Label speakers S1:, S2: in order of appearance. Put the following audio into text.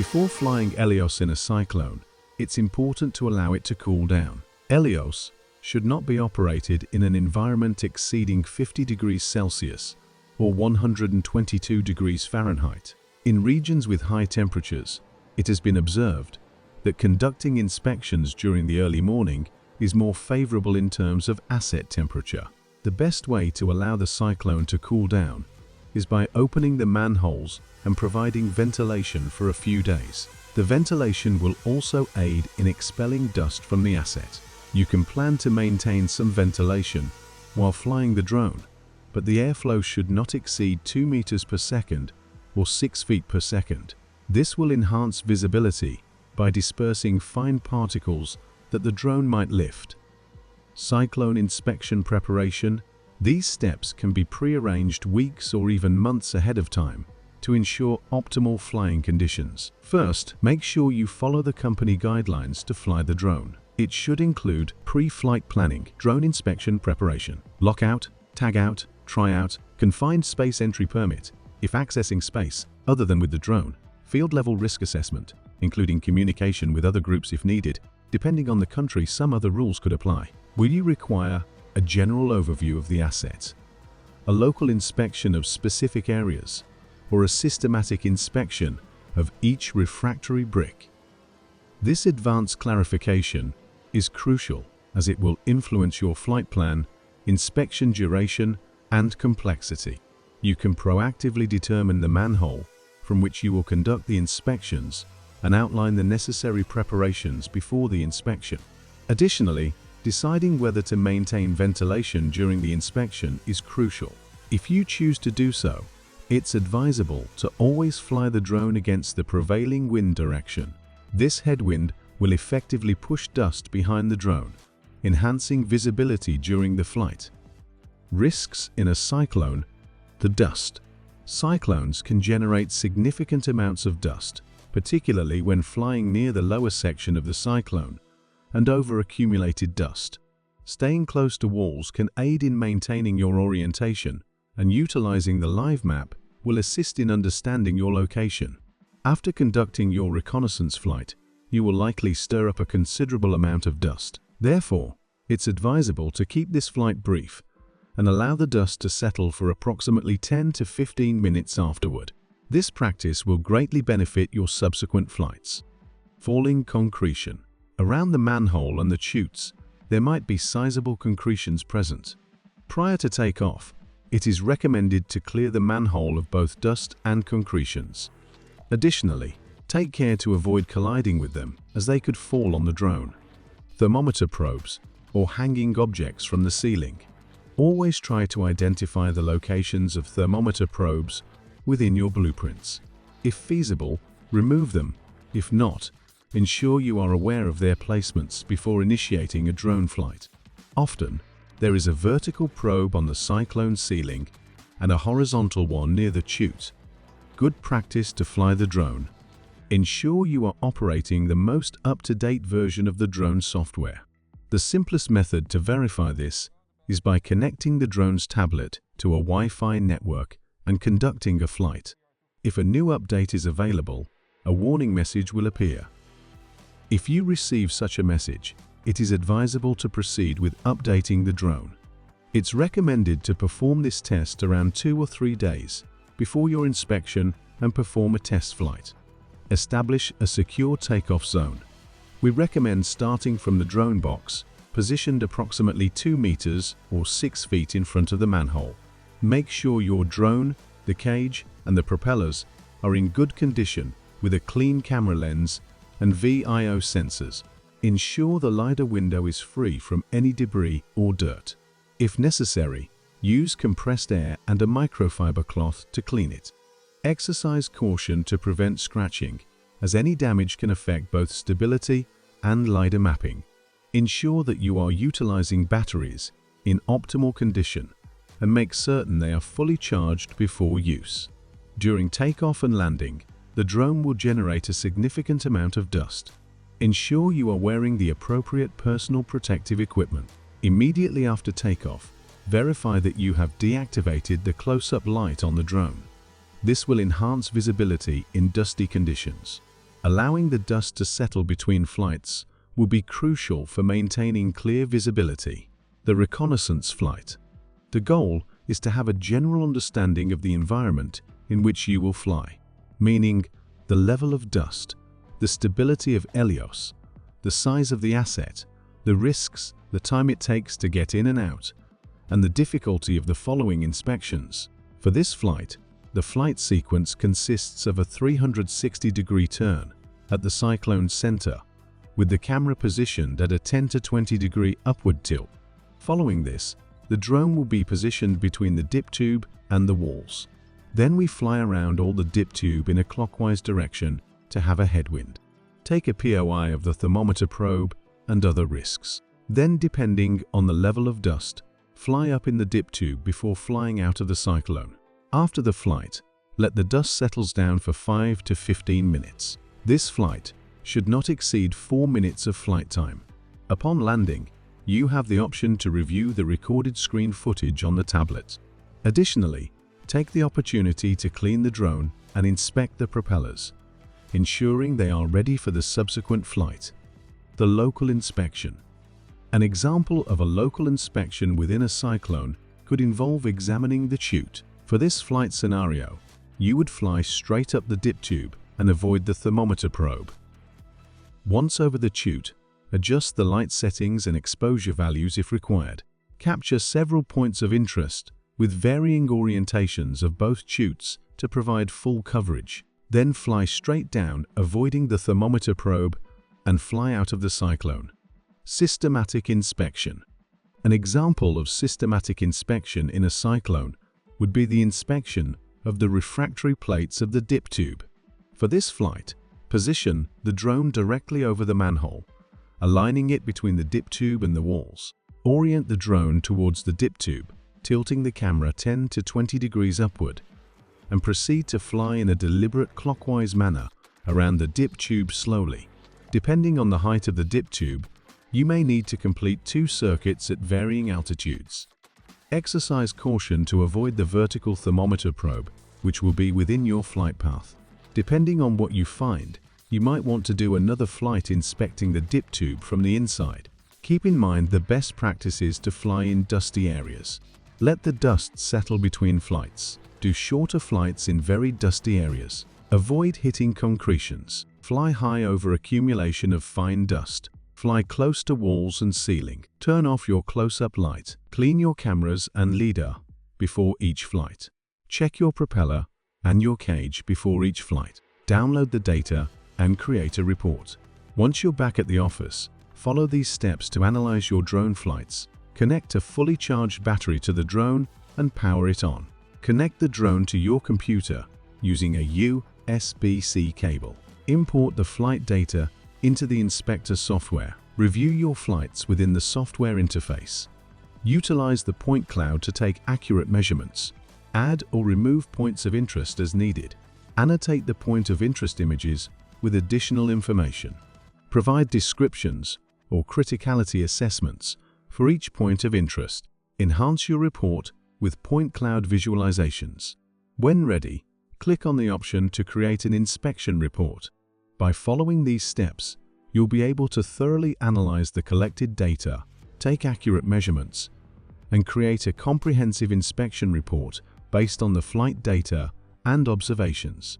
S1: Before flying Elios in a cyclone, it's important to allow it to cool down. Elios should not be operated in an environment exceeding 50 degrees Celsius or 122 degrees Fahrenheit. In regions with high temperatures, it has been observed that conducting inspections during the early morning is more favorable in terms of asset temperature. The best way to allow the cyclone to cool down is by opening the manholes and providing ventilation for a few days. The ventilation will also aid in expelling dust from the asset. You can plan to maintain some ventilation while flying the drone, but the airflow should not exceed 2 meters per second or 6 feet per second. This will enhance visibility by dispersing fine particles that the drone might lift. Cyclone inspection preparation. These steps can be pre-arranged weeks or even months ahead of time to ensure optimal flying conditions. First, make sure you follow the company guidelines to fly the drone. It should include pre-flight planning, drone inspection preparation, lockout, tagout, tryout, confined space entry permit, if accessing space other than with the drone, field level risk assessment, including communication with other groups if needed. Depending on the country, some other rules could apply. Will you require a general overview of the assets, a local inspection of specific areas, or a systematic inspection of each refractory brick? This advanced clarification is crucial as it will influence your flight plan, inspection duration, and complexity. You can proactively determine the manhole from which you will conduct the inspections and outline the necessary preparations before the inspection. Additionally, deciding whether to maintain ventilation during the inspection is crucial. If you choose to do so, it's advisable to always fly the drone against the prevailing wind direction. This headwind will effectively push dust behind the drone, enhancing visibility during the flight. Risks in a cyclone. The dust. Cyclones can generate significant amounts of dust, particularly when flying near the lower section of the cyclone and over accumulated dust. Staying close to walls can aid in maintaining your orientation, and utilizing the live map will assist in understanding your location. After conducting your reconnaissance flight, you will likely stir up a considerable amount of dust. Therefore, it's advisable to keep this flight brief and allow the dust to settle for approximately 10 to 15 minutes afterward. This practice will greatly benefit your subsequent flights. Falling concretion. Around the manhole and the chutes, there might be sizable concretions present. Prior to takeoff, it is recommended to clear the manhole of both dust and concretions. Additionally, take care to avoid colliding with them, as they could fall on the drone. Thermometer probes or hanging objects from the ceiling. Always try to identify the locations of thermometer probes within your blueprints. If feasible, remove them. If not, ensure you are aware of their placements before initiating a drone flight. Often, there is a vertical probe on the cyclone ceiling and a horizontal one near the chute. Good practice to fly the drone. Ensure you are operating the most up-to-date version of the drone software. The simplest method to verify this is by connecting the drone's tablet to a Wi-Fi network and conducting a flight. If a new update is available, a warning message will appear. If you receive such a message, it is advisable to proceed with updating the drone. It's recommended to perform this test around 2 or 3 days before your inspection and perform a test flight. Establish a secure takeoff zone. We recommend starting from the drone box, positioned approximately 2 meters or 6 feet in front of the manhole. Make sure your drone, the cage, and the propellers are in good condition with a clean camera lens and VIO sensors. Ensure the LiDAR window is free from any debris or dirt. If necessary, use compressed air and a microfiber cloth to clean it. Exercise caution to prevent scratching, as any damage can affect both stability and LiDAR mapping. Ensure that you are utilizing batteries in optimal condition and make certain they are fully charged before use. During takeoff and landing, the drone will generate a significant amount of dust. Ensure you are wearing the appropriate personal protective equipment. Immediately after takeoff, verify that you have deactivated the close-up light on the drone. This will enhance visibility in dusty conditions. Allowing the dust to settle between flights will be crucial for maintaining clear visibility. The reconnaissance flight. The goal is to have a general understanding of the environment in which you will fly, meaning the level of dust, the stability of Elios, the size of the asset, the risks, the time it takes to get in and out, and the difficulty of the following inspections. For this flight, the flight sequence consists of a 360-degree turn at the cyclone's center, with the camera positioned at a 10 to 20-degree upward tilt. Following this, the drone will be positioned between the dip tube and the walls. Then we fly around all the dip tube in a clockwise direction to have a headwind. Take a POI of the thermometer probe and other risks. Then, depending on the level of dust, fly up in the dip tube before flying out of the cyclone. After the flight, let the dust settles down for 5 to 15 minutes. This flight should not exceed 4 minutes of flight time. Upon landing, you have the option to review the recorded screen footage on the tablet. Additionally, take the opportunity to clean the drone and inspect the propellers, ensuring they are ready for the subsequent flight. The local inspection. An example of a local inspection within a cyclone could involve examining the chute. For this flight scenario, you would fly straight up the dip tube and avoid the thermometer probe. Once over the chute, adjust the light settings and exposure values if required. Capture several points of interest with varying orientations of both chutes to provide full coverage. Then fly straight down, avoiding the thermometer probe, and fly out of the cyclone. Systematic inspection. An example of systematic inspection in a cyclone would be the inspection of the refractory plates of the dip tube. For this flight, position the drone directly over the manhole, aligning it between the dip tube and the walls. Orient the drone towards the dip tube, tilting the camera 10 to 20 degrees upward, and proceed to fly in a deliberate clockwise manner around the dip tube slowly. Depending on the height of the dip tube, you may need to complete 2 circuits at varying altitudes. Exercise caution to avoid the vertical thermometer probe, which will be within your flight path. Depending on what you find, you might want to do another flight inspecting the dip tube from the inside. Keep in mind the best practice is to fly in dusty areas. Let the dust settle between flights. Do shorter flights in very dusty areas. Avoid hitting concretions. Fly high over accumulation of fine dust. Fly close to walls and ceiling. Turn off your close-up light. Clean your cameras and LiDAR before each flight. Check your propeller and your cage before each flight. Download the data and create a report. Once you're back at the office, follow these steps to analyze your drone flights. Connect a fully charged battery to the drone and power it on. Connect the drone to your computer using a USB-C cable. Import the flight data into the inspector software. Review your flights within the software interface. Utilize the point cloud to take accurate measurements. Add or remove points of interest as needed. Annotate the point of interest images with additional information. Provide descriptions or criticality assessments for each point of interest. Enhance your report with point cloud visualizations. When ready, click on the option to create an inspection report. By following these steps, you'll be able to thoroughly analyze the collected data, take accurate measurements, and create a comprehensive inspection report based on the flight data and observations.